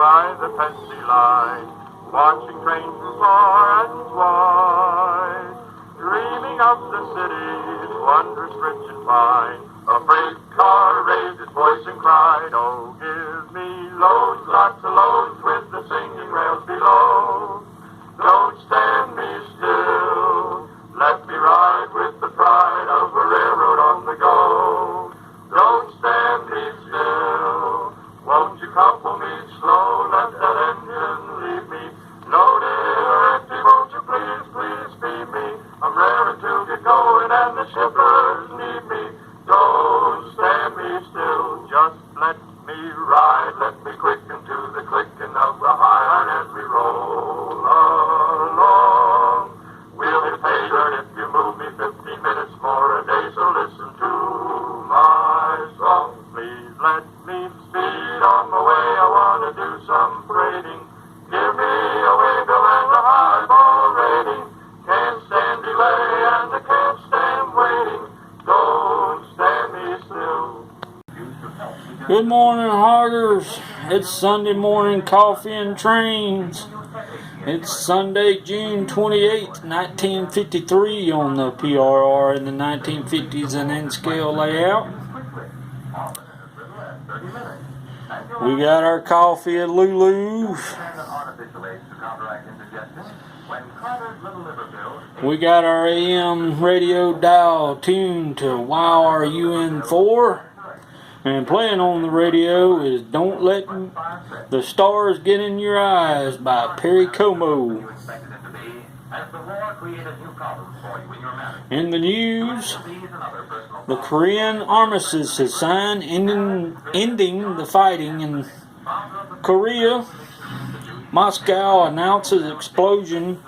by the Pepsi line, watching trains from far and wide, dreaming of the city's wondrous rich and fine. A freight car raised its voice and cried, oh, give me loads, lots of loads, with the singing rails below. Don't stand me still, let me ride with the pride of a railroad on the go. Don't stand me still, won't you couple me slow, let that engine leave me loaded or empty, won't you please, please feed me. I'm raring to get going and the shippers need me. Don't stand me still, just let me ride, let me quicken to the clicking of the high iron as we roll along. We'll hit pay dirt if you move me 15 minutes more a day, so listen to my song. Please let me speed on my way, I want to do some freighting. Give me a waybill and a highball rating. Can't stand delay and I can't stand waiting. Don't stand me still. Good morning, Hoggers. It's Sunday morning coffee and trains. It's Sunday, June 28th, 1953 on the PRR in the 1950s and N-scale layout. We got our coffee at Lulu's. We got our AM radio dial tuned to YRUN4. And playing on the radio is Don't Let the Stars Get in Your Eyes by Perry Como. In the news, the Korean armistice is signed, ending the fighting in Korea. Moscow announces explosion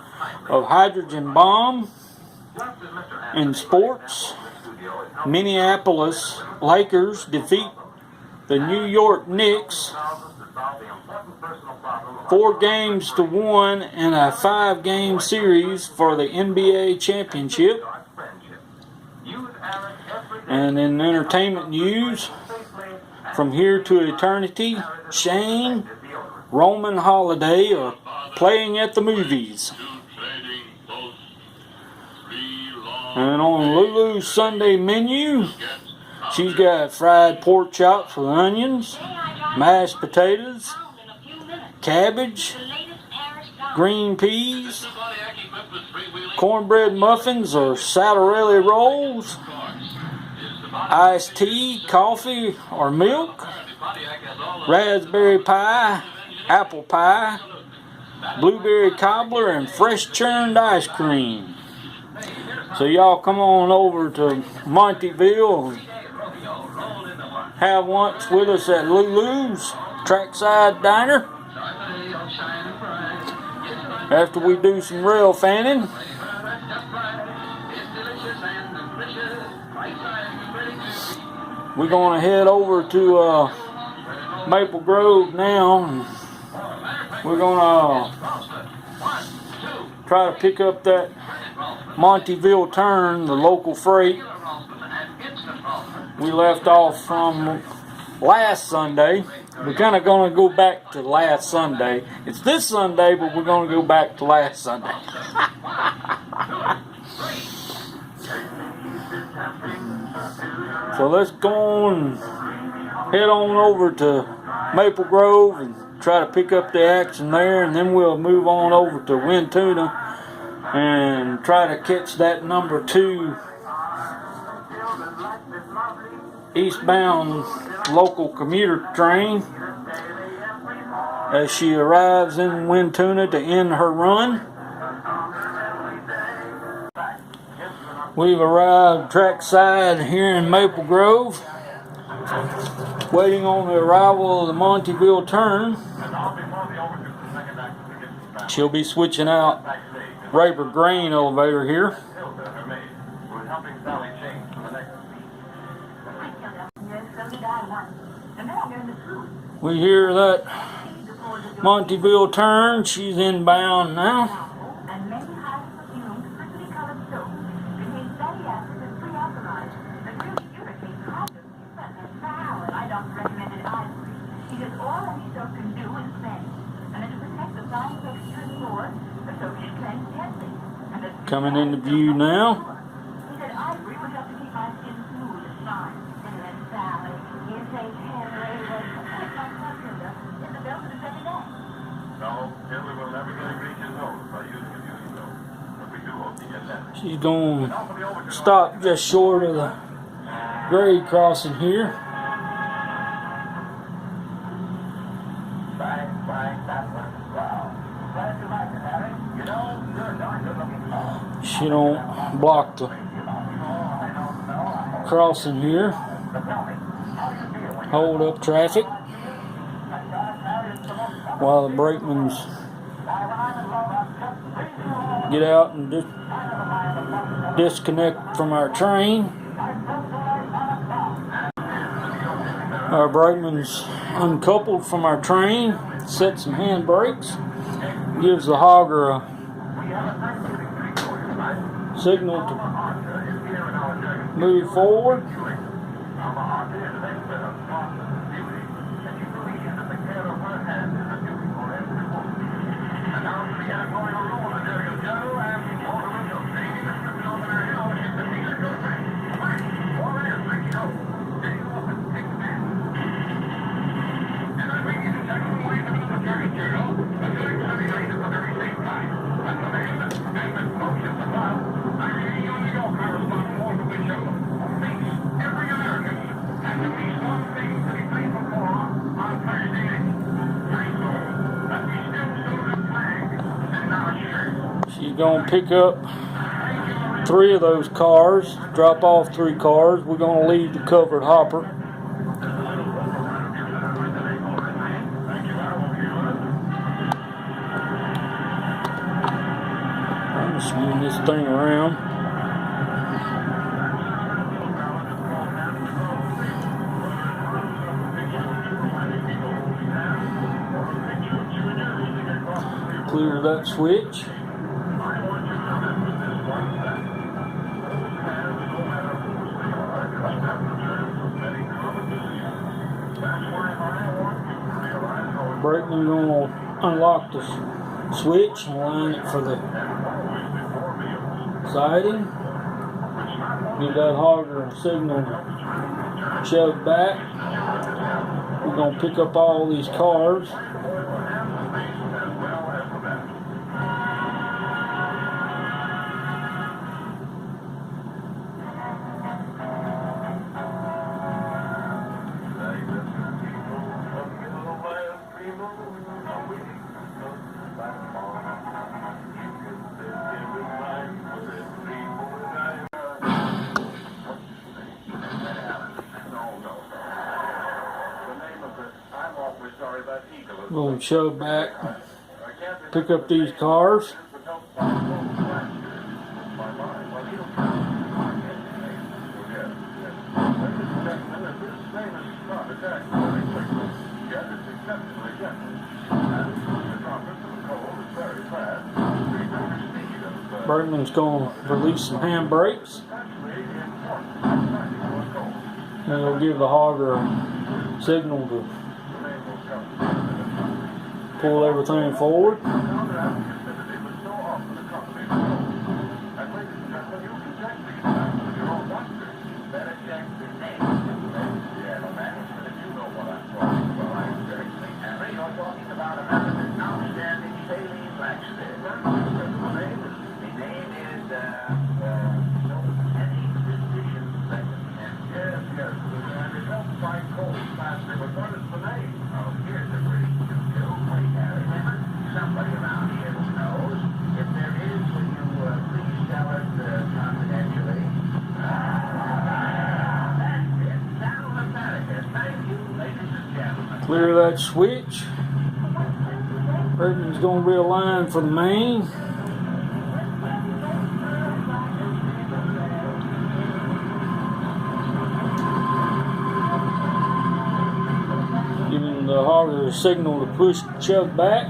of hydrogen bomb. In sports, Minneapolis Lakers defeat the New York Knicks 4-1 in a 5-game series for the NBA championship. And in entertainment news, From Here to Eternity, Shane, Roman Holiday are playing at the movies. And on Lulu's Sunday menu, she's got fried pork chops with onions, mashed potatoes, cabbage, green peas, cornbread muffins or sattarelli rolls, iced tea, coffee or milk, raspberry pie, apple pie, blueberry cobbler, and fresh churned ice cream. So y'all come on over to Montyville and have lunch with us at Lulu's Trackside Diner after we do some rail fanning. We're going to head over to Maple Grove now, and we're going to try to pick up that Montyville Turn, the local freight we left off from last Sunday. We're kind of going to go back to last Sunday. It's this Sunday, but we're going to go back to last Sunday. So let's go on and head on over to Maple Grove and try to pick up the action there, and then we'll move on over to Wintuna and try to catch that number 2 eastbound local commuter train as she arrives in Wintuna to end her run. We've arrived trackside here in Maple Grove, waiting on the arrival of the Montyville Turn. She'll be switching out Raber grain elevator here. We hear that Montyville Turn, she's inbound now. Because all any soap can do is bend. Coming into view now. She's going to stop just short of the grade crossing here. She don't block the crossing here. Hold up traffic while the brakemen's get out and disconnect from our train. Our brakeman's uncoupled from our train, set some hand brakes, gives the hogger a signal to move forward. She's going to pick up 3 of those cars, drop off 3 cars. We're going to leave the covered hopper. I'm just moving this thing around. Clear that switch. Brakeman going to unlock the switch and line it for the siding. Give that hogger a signal to shove back. We're going to pick up all these cars. We're going to shove back, pick up these cars. Bergman's going to release some hand brakes. And he'll give the hogger a signal to pull everything forward. Clear that switch. Bergman's going to realign for the main. Giving the hogger a signal to push the chuck back.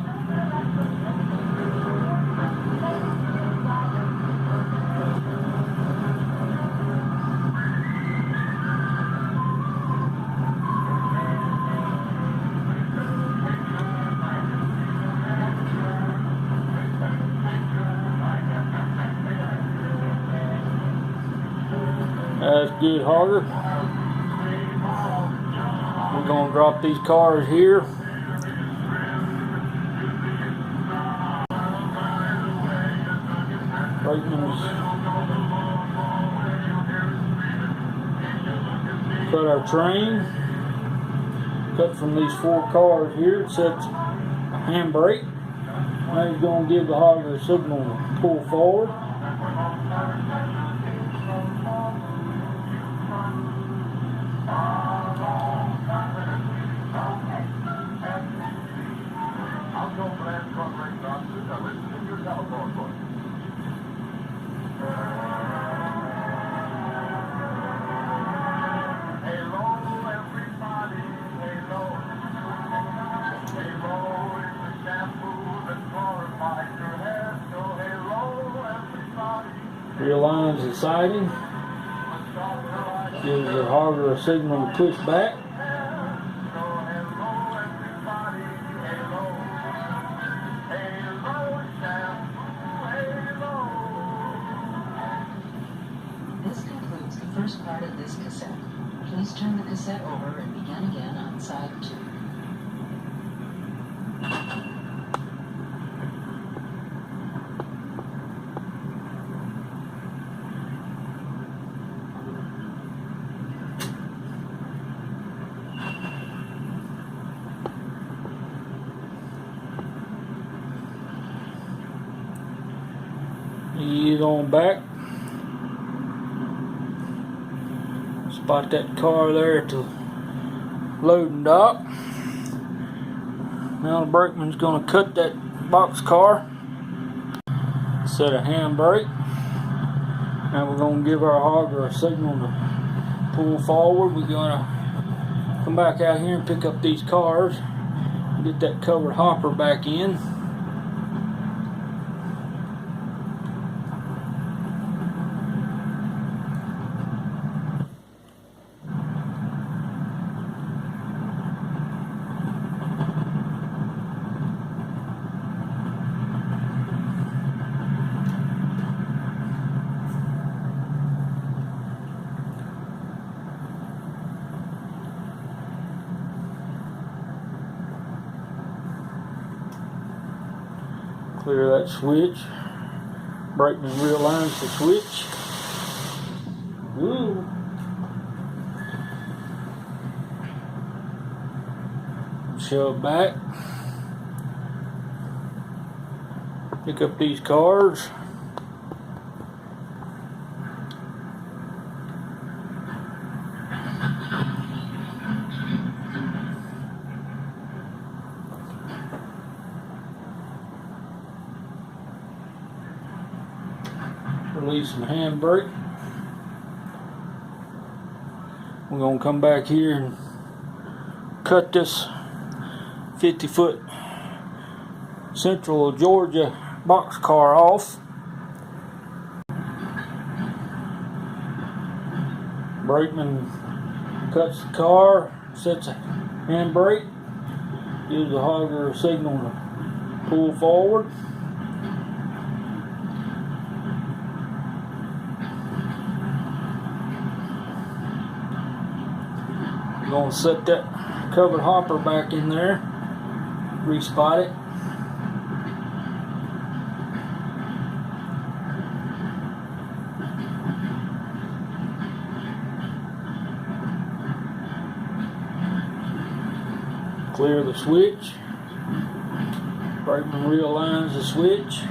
That's good, Harger. We're gonna drop these cars here. Brakeman's cut our train. Cut from these 4 cars here. It sets a handbrake. Now he's gonna give the Harger a signal to pull forward. Realigns the siding. Gives the Harger a signal to push back. This concludes the first part of this cassette. Please turn the cassette over and begin again on side 2. Ease on back. Spot that car there at the loading dock. Now the brakeman's gonna cut that box car. Set a handbrake. Now we're gonna give our Harger a signal to pull forward. We're gonna come back out here and pick up these cars. Get that covered hopper back in. Clear that switch. Brakeman realigns the switch. Ooh. Shove back. Pick up these cars. Release some handbrake. We're gonna come back here and cut this 50-foot Central Georgia boxcar off. Brakeman cuts the car, sets a handbrake, gives the Harger a signal to pull forward. Going to set that covered hopper back in there, re-spot it. Clear the switch. Brakeman realigns the switch.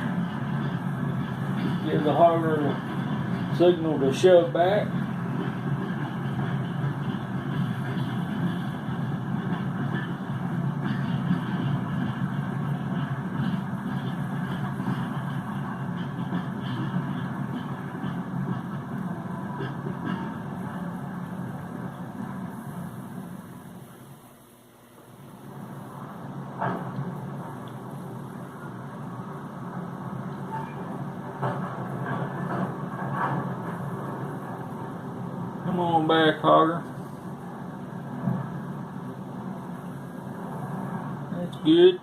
Give the Harger a signal to shove back. Come on back, Harger. That's good.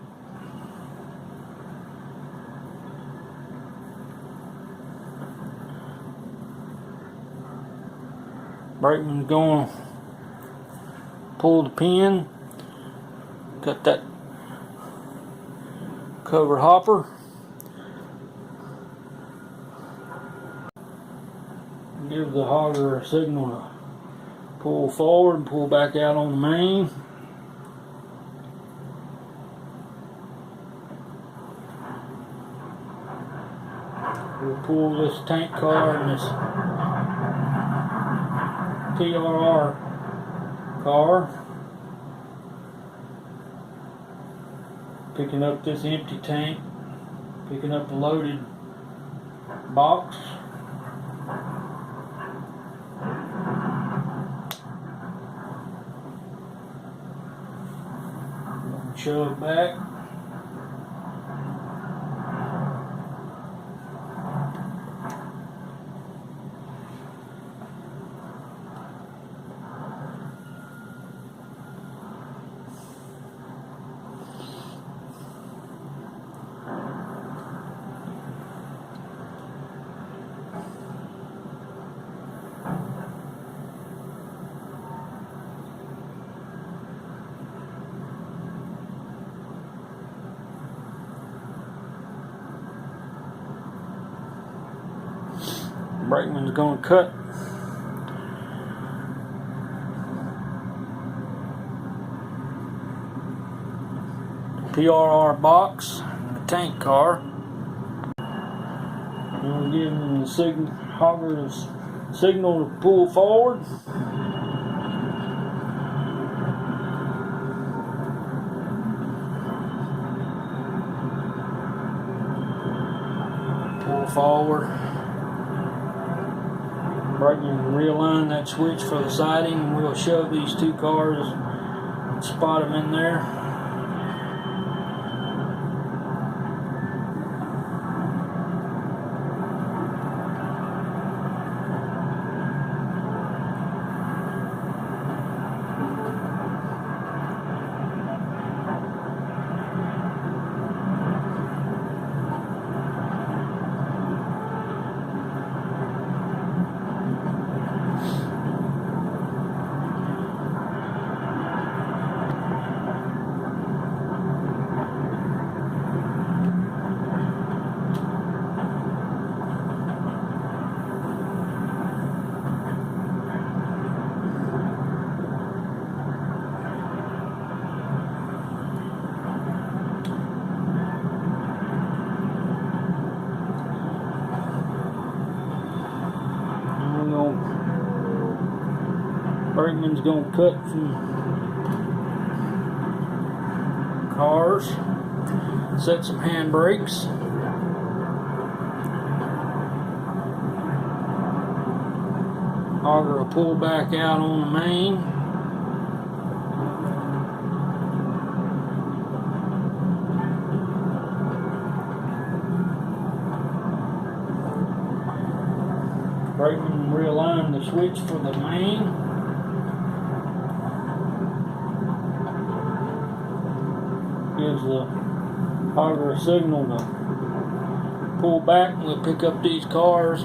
Brakeman's going to pull the pin, cut that cover hopper, give the hogger a signal to pull forward and pull back out on the main. We'll pull this tank car and this TRR car, picking up this empty tank, picking up the loaded box. Shove back. Brakeman's going to cut the PRR box in the tank car. And we'll give him the hogger's signal to pull forward. Pull forward. Brakeman can realign that switch for the siding, and we'll shove these two cars and spot them in there. Brakeman's going to cut some cars, set some handbrakes. Hogger will pull back out on the main. Brakeman realign the switch for the main. Gives the hogger a signal to pull back, and we'll pick up these cars.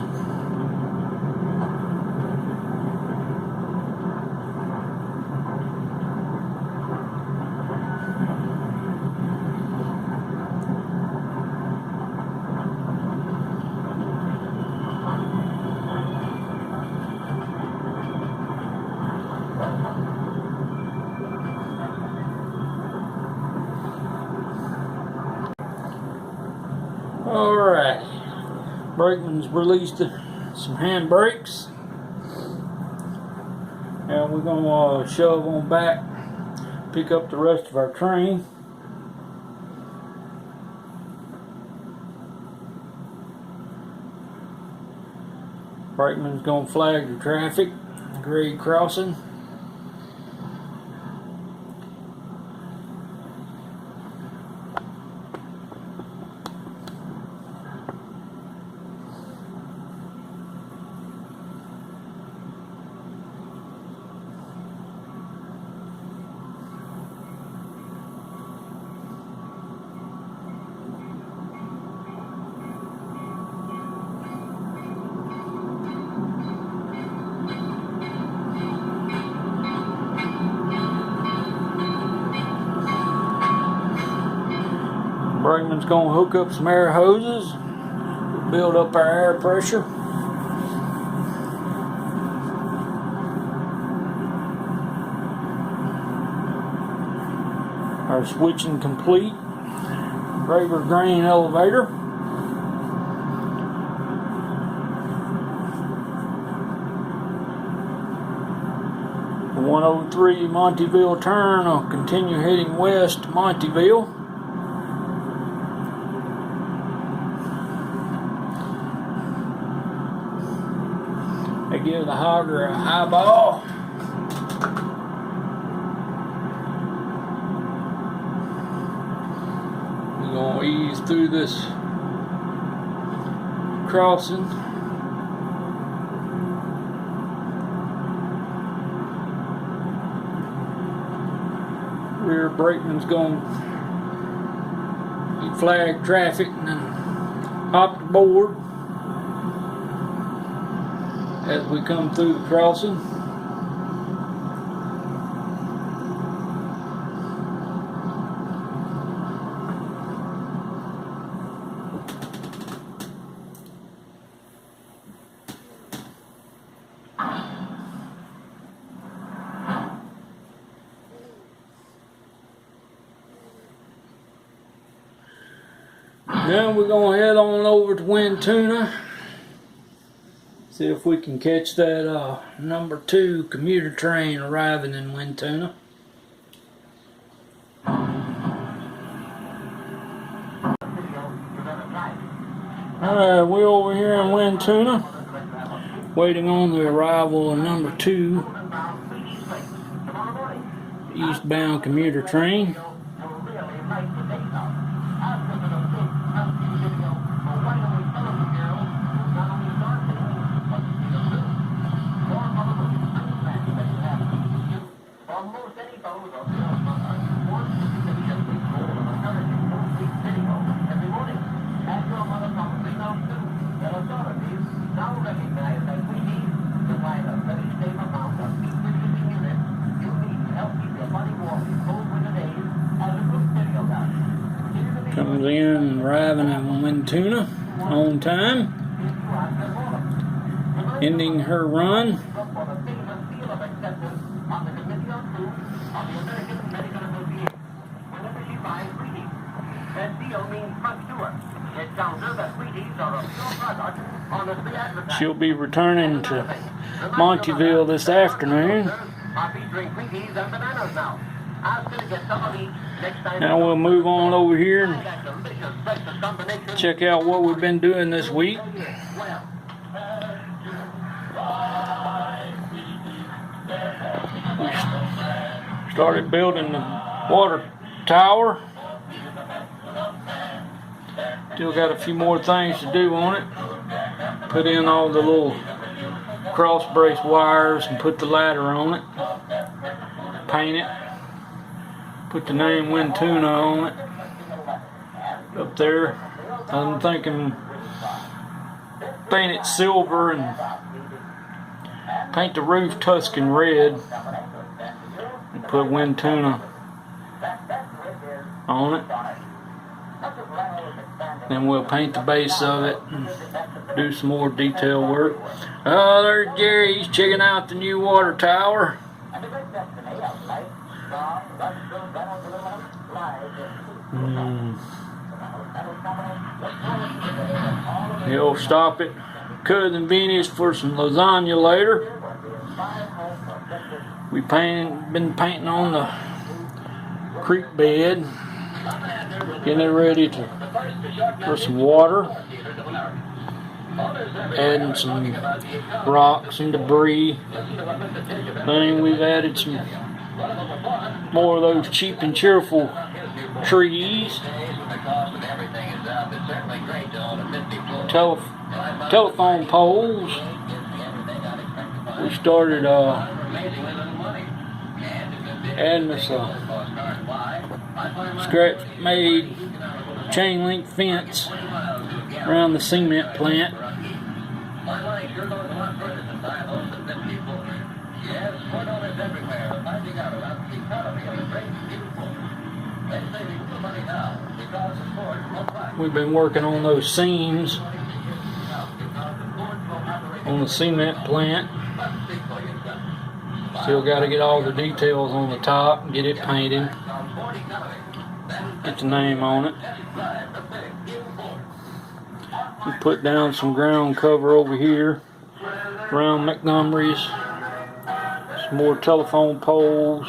Alright, Brakeman's released some handbrakes, and we're going to shove on back, pick up the rest of our train. Brakeman's going to flag the traffic, grade crossing. Brakeman's gonna hook up some air hoses, build up our air pressure. Our switching complete. Graver grain elevator. The 103 Montyville Turn will continue heading west to Montyville. They give the hogger a eyeball. We're going to ease through this crossing. Rear brakeman's going to flag traffic and then hop the board as we come through the crossing. Now we're going to head on over to Wintuna. See if we can catch that number 2 commuter train arriving in Wintuna. Alright, we're over here in Wintuna, waiting on the arrival of number 2 eastbound commuter train. Comes in arriving at Wintuna on time, ending her run. She'll be returning to Montyville this afternoon. Now we'll move on over here and check out what we've been doing this week. We started building the water tower. Still got a few more things to do on it. Put in all the little cross brace wires and put the ladder on it. Paint it. Put the name Wintuna on it. Up there. I'm thinking paint it silver and paint the roof Tuscan red and put Wintuna on it. Then we'll paint the base of it and do some more detail work. Oh, there's Jerry. He's checking out the new water tower. He'll stop at Cousin Vinny's for some lasagna later. We've been painting on the creek bed, getting it ready for some water, adding some rocks and debris. Then we've added some more of those cheap and cheerful trees. Telephone poles. We started adding this scratch-made chain link fence around the cement plant. We've been working on those seams on the cement plant. Still got to get all the details on the top, get it painted, get the name on it. We put down some ground cover over here around Montgomery's. Some more telephone poles.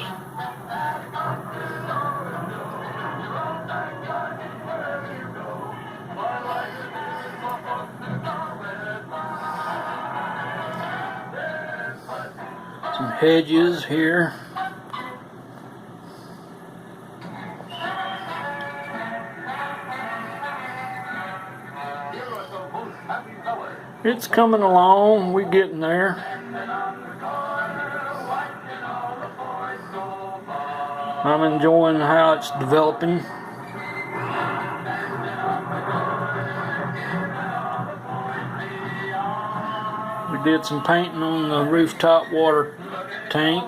Some hedges here. It's coming along, we're getting there. I'm enjoying how it's developing. We did some painting on the rooftop water tank.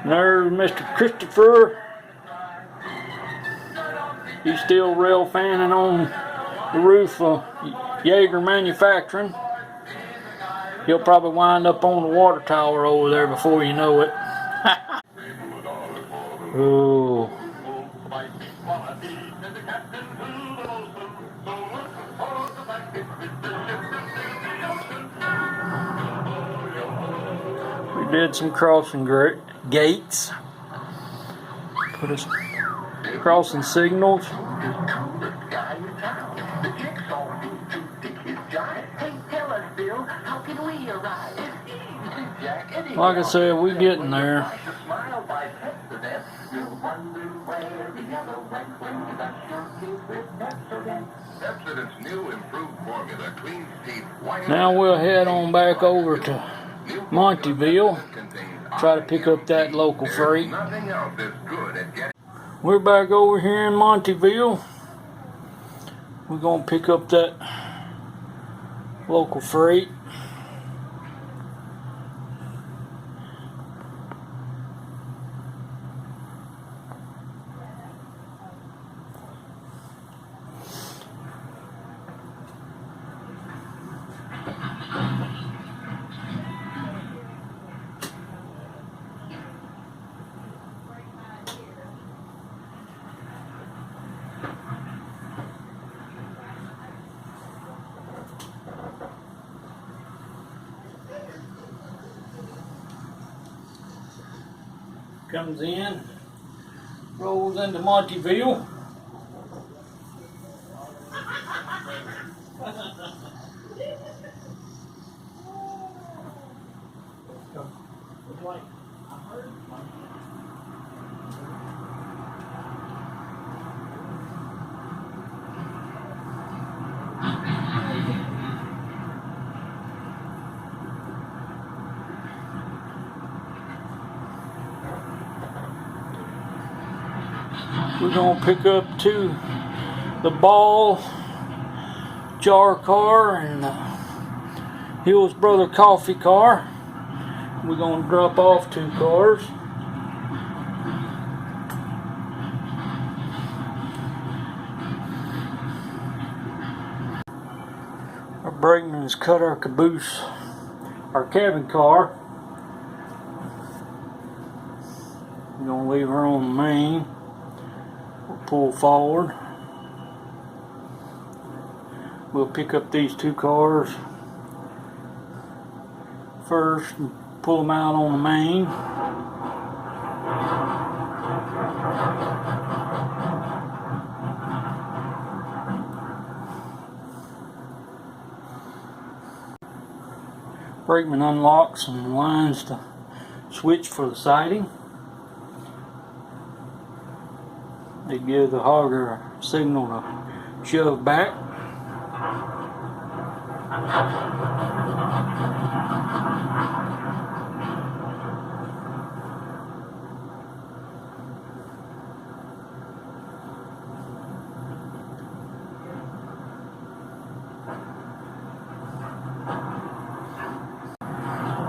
And there's Mr. Christopher. He's still rail fanning on the roof of Jaeger Manufacturing. He'll probably wind up on the water tower over there before you know it. Oh. We did some crossing gates. Put us crossing signals. Like I said, we're getting there. Now we'll head on back over to Montyville, try to pick up that local freight. We're back over here in Montyville. We're gonna pick up that local freight. Comes in, rolls into Montyville. We're gonna pick up the Ball jar car and the Hill's Brother coffee car. We're gonna drop off 2 cars. Our brakeman has cut our caboose, our cabin car. We're gonna leave her on the main. Pull forward. We'll pick up these 2 cars first and pull them out on the main. Brakeman unlocks some lines to switch for the siding. They give the hogger a signal to shove back.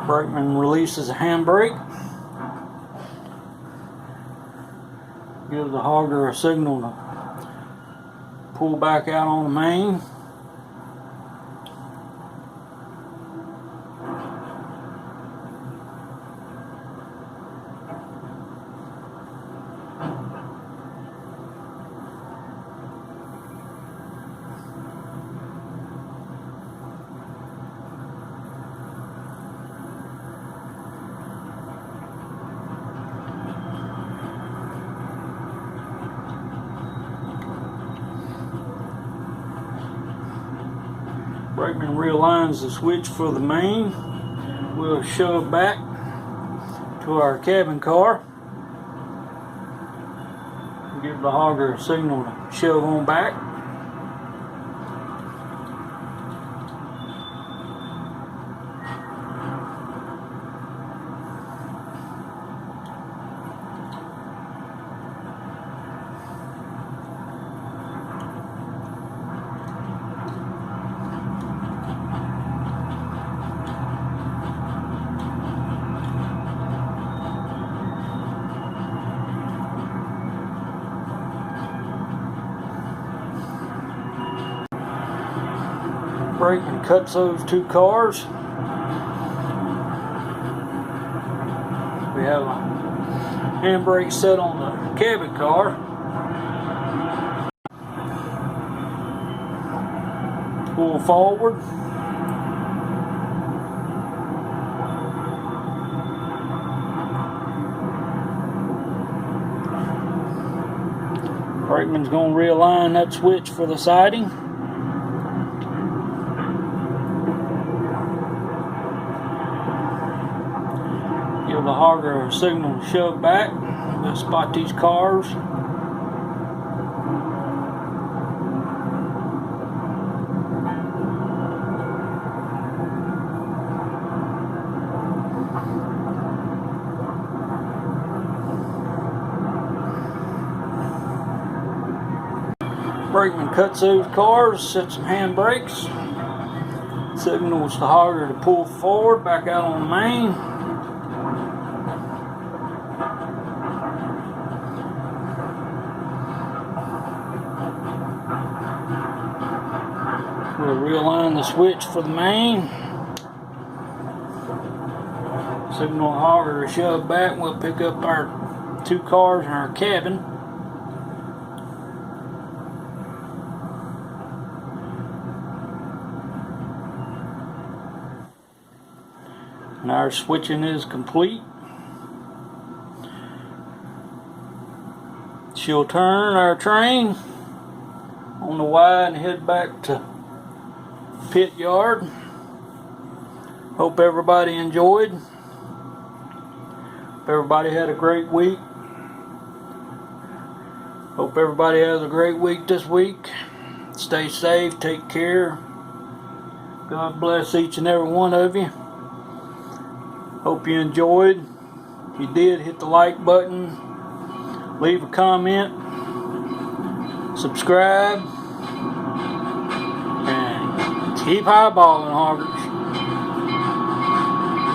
Brakeman releases a handbrake. Give the hogger a signal to pull back out on the main. Brakeman realigns the switch for the main. We'll shove back to our cabin car. Give the hogger a signal to shove on back. Brakeman cuts those two cars. We have a handbrake set on the cabin car. Pull forward. Brakeman's going to realign that switch for the siding. Give the hogger a signal to shove back. We'll spot these cars. Brakeman cuts those cars, sets some hand brakes, signals the hogger to pull forward, back out on the main. We'll realign the switch for the main. Signal the hogger to shove back. We'll pick up our two cars in our cabin. And our switching is complete. She'll turn our train on the Y and head back to pit yard. Hope everybody enjoyed. Hope everybody had a great week. Hope everybody has a great week this week. Stay safe, take care. God bless each and every one of you. Hope you enjoyed. If you did, hit the like button, leave a comment, subscribe, and keep highballing, hoggers.